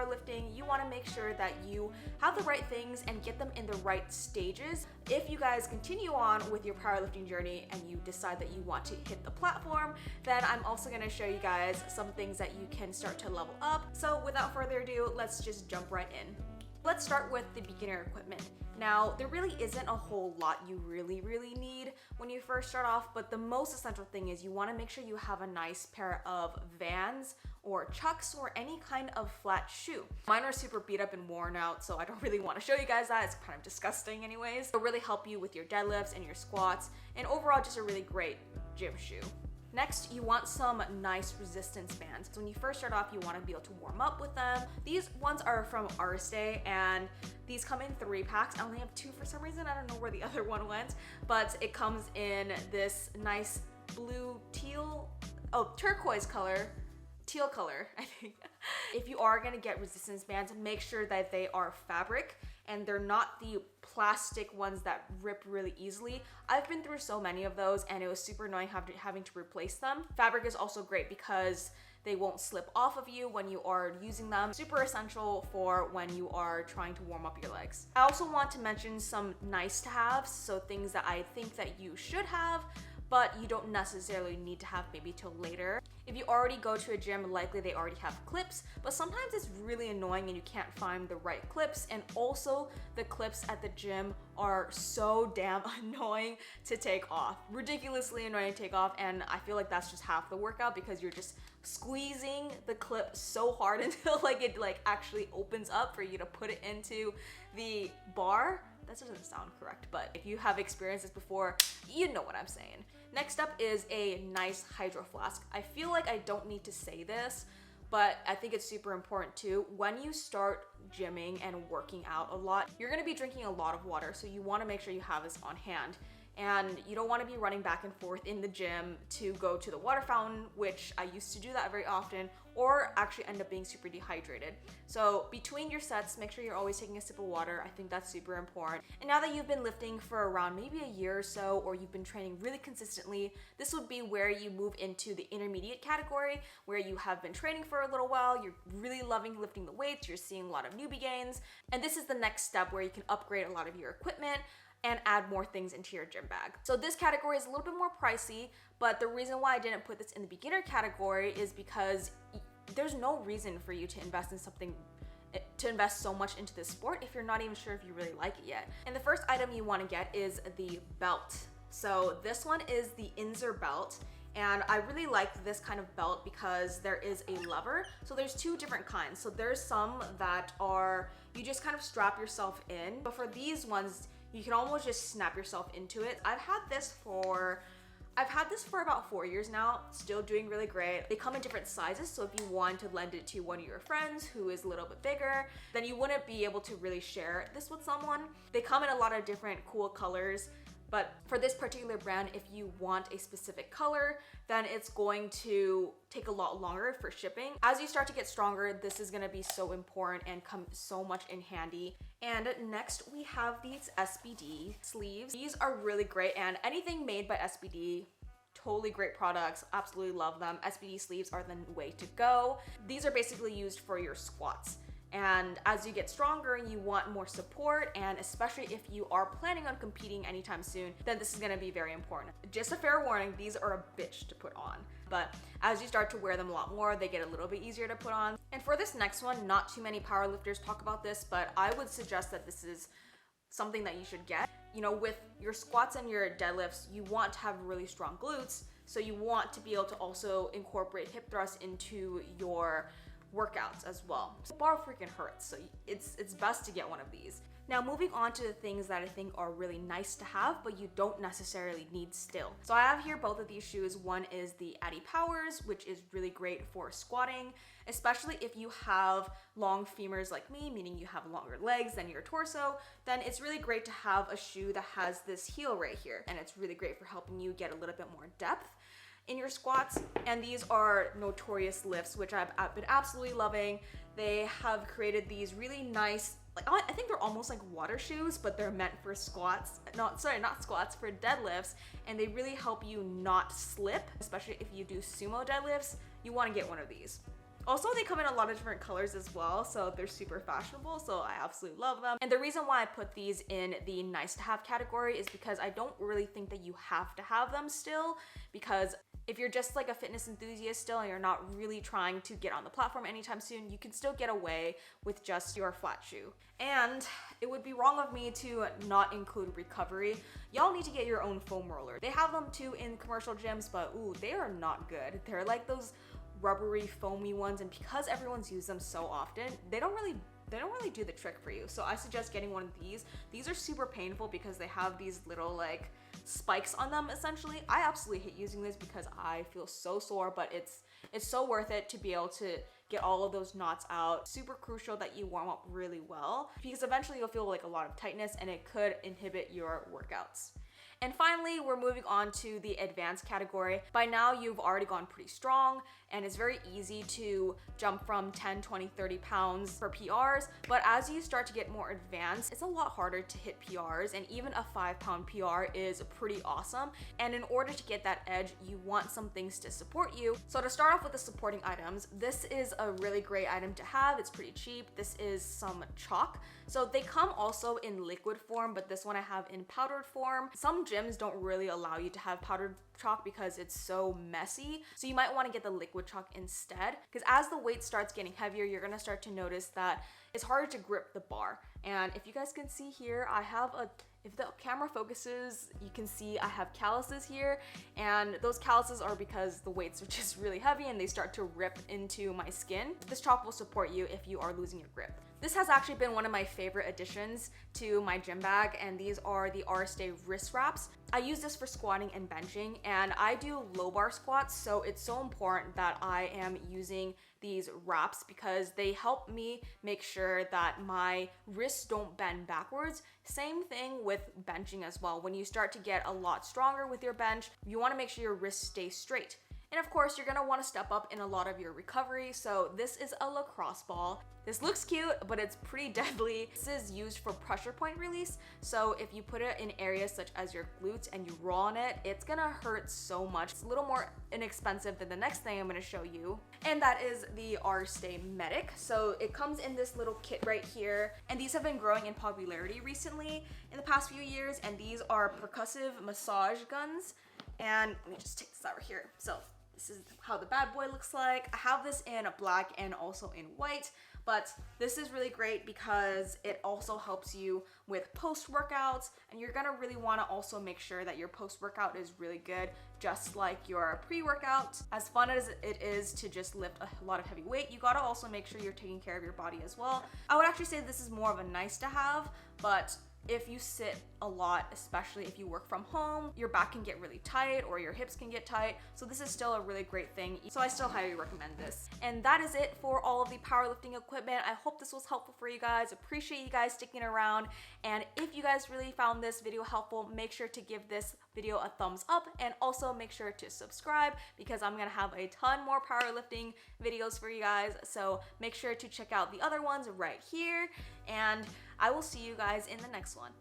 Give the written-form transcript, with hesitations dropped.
powerlifting, you want to make sure that you have the right things and get them in the right stages. If you guys continue on with your powerlifting journey and you decide that you want to hit the platform, then I'm also going to show you guys some things that you can start to level up. So without further ado, let's just jump right in. Let's start with the beginner equipment. Now, there really isn't a whole lot you really need when you first start off, but the most essential thing is you want to make sure you have a nice pair of Vans or Chucks or any kind of flat shoe. Mine are super beat up and worn out, so I don't really want to show you guys that. It's kind of disgusting anyways. It'll really help you with your deadlifts and your squats, and overall just a really great gym shoe. Next, you want some nice resistance bands. So when you first start off, you want to be able to warm up with them. These ones are from Arstay, and these come in 3-packs. I only have 2 for some reason. I don't know where the other one went, but it comes in this nice turquoise color, teal color, I think. If you are gonna get resistance bands, make sure that they are fabric and they're not the plastic ones that rip really easily. I've been through so many of those and it was super annoying having to replace them. Fabric is also great because they won't slip off of you when you are using them. Super essential for when you are trying to warm up your legs. I also want to mention some nice to haves, so things that I think that you should have, but you don't necessarily need to have maybe till later. If you already go to a gym, likely they already have clips, but sometimes it's really annoying and you can't find the right clips, and also the clips at the gym are so damn annoying to take off. Ridiculously annoying to take off, and I feel like that's just half the workout because you're just squeezing the clip so hard until it actually opens up for you to put it into the bar. That doesn't sound correct, but if you have experienced this before, you know what I'm saying. Next up is a nice hydro flask. I feel like I don't need to say this, but I think it's super important too. When you start gymming and working out a lot, you're gonna be drinking a lot of water, so you wanna make sure you have this on hand. And you don't want to be running back and forth in the gym to go to the water fountain, which I used to do that very often, or actually end up being super dehydrated. So between your sets, make sure you're always taking a sip of water. I think that's super important. And now that you've been lifting for around maybe a year or so, or you've been training really consistently, this would be where you move into the intermediate category, where you have been training for a little while, you're really loving lifting the weights, you're seeing a lot of newbie gains, and this is the next step where you can upgrade a lot of your equipment and add more things into your gym bag. So this category is a little bit more pricey, but the reason why I didn't put this in the beginner category is because there's no reason for you to invest so much into this sport if you're not even sure if you really like it yet. And the first item you want to get is the belt. So this one is the Inzer belt. And I really like this kind of belt because there is a lever. So there's 2 different kinds. So there's some that are, you just kind of strap yourself in. But for these ones, you can almost just snap yourself into it. I've had this for about 4 years now, still doing really great. They come in different sizes, so if you want to lend it to one of your friends who is a little bit bigger, then you wouldn't be able to really share this with someone. They come in a lot of different cool colors. But for this particular brand, if you want a specific color, then it's going to take a lot longer for shipping. As you start to get stronger, this is gonna be so important and come so much in handy. And next we have these SBD sleeves. These are really great, and anything made by SBD, totally great products, absolutely love them. SBD sleeves are the way to go. These are basically used for your squats. And as you get stronger, you want more support, and especially if you are planning on competing anytime soon, then this is gonna be very important. Just a fair warning, these are a bitch to put on. But as you start to wear them a lot more, they get a little bit easier to put on. And for this next one, not too many powerlifters talk about this, but I would suggest that this is something that you should get. You know, with your squats and your deadlifts, you want to have really strong glutes, so you want to be able to also incorporate hip thrusts into your workouts as well. The bar freaking hurts, so it's best to get one of these. Now moving on to the things that I think are really nice to have, but you don't necessarily need still. So I have here both of these shoes. One is the Addy Powers, which is really great for squatting, especially if you have long femurs like me, meaning you have longer legs than your torso, then it's really great to have a shoe that has this heel right here. And it's really great for helping you get a little bit more depth in your squats. And these are Notorious lifts, which I've been absolutely loving. They have created these really nice, I think they're almost like water shoes, but they're meant for squats. Not squats, for deadlifts. And they really help you not slip, especially if you do sumo deadlifts. You want to get one of these. Also, they come in a lot of different colors as well, so they're super fashionable, so I absolutely love them. And the reason why I put these in the nice to have category is because I don't really think that you have to have them still, because if you're just like a fitness enthusiast still and you're not really trying to get on the platform anytime soon, you can still get away with just your flat shoe. And it would be wrong of me to not include recovery. Y'all need to get your own foam roller. They have them too in commercial gyms, but ooh, they are not good. They're like those rubbery, foamy ones, and because everyone's used them so often, they don't really do the trick for you. So I suggest getting one of these. These are super painful because they have these little like spikes on them essentially. I absolutely hate using this because I feel so sore, but it's so worth it to be able to get all of those knots out. Super crucial that you warm up really well because eventually you'll feel like a lot of tightness and it could inhibit your workouts. And finally, we're moving on to the advanced category. By now, you've already gone pretty strong, and it's very easy to jump from 10, 20, 30 pounds for PRs. But as you start to get more advanced, it's a lot harder to hit PRs, and even a 5-pound PR is pretty awesome. And in order to get that edge, you want some things to support you. So to start off with the supporting items, this is a really great item to have. It's pretty cheap. This is some chalk. So they come also in liquid form, but this one I have in powdered form. Some gyms don't really allow you to have powdered chalk because it's so messy. So you might want to get the liquid chalk instead, because as the weight starts getting heavier, you're going to start to notice that it's harder to grip the bar. And if you guys can see here, I have if the camera focuses, you can see I have calluses here, and those calluses are because the weights are just really heavy and they start to rip into my skin. This chalk will support you if you are losing your grip. This has actually been one of my favorite additions to my gym bag, and these are the Stay wrist wraps. I use this for squatting and benching, and I do low bar squats, so it's so important that I am using these wraps because they help me make sure that my wrists don't bend backwards. Same thing with benching as well. When you start to get a lot stronger with your bench, you want to make sure your wrists stay straight. And of course, you're gonna want to step up in a lot of your recovery. So this is a lacrosse ball. This looks cute, but it's pretty deadly. This is used for pressure point release. So if you put it in areas such as your glutes and you roll on it, it's gonna hurt so much. It's a little more inexpensive than the next thing I'm gonna show you. And that is the Stay Medic. So it comes in this little kit right here. And these have been growing in popularity recently in the past few years. And these are percussive massage guns. And let me just take this over here. So this is how the bad boy looks like. I have this in black and also in white, but this is really great because it also helps you with post-workouts, and you're gonna really wanna also make sure that your post-workout is really good, just like your pre-workout. As fun as it is to just lift a lot of heavy weight, you gotta also make sure you're taking care of your body as well. I would actually say this is more of a nice to have, but if you sit a lot, especially if you work from home, your back can get really tight or your hips can get tight. So this is still a really great thing. So I still highly recommend this. And that is it for all of the powerlifting equipment. I hope this was helpful for you guys. Appreciate you guys sticking around. And if you guys really found this video helpful, make sure to give this video a thumbs up and also make sure to subscribe because I'm gonna have a ton more powerlifting videos for you guys. So make sure to check out the other ones right here, and I will see you guys in the next one.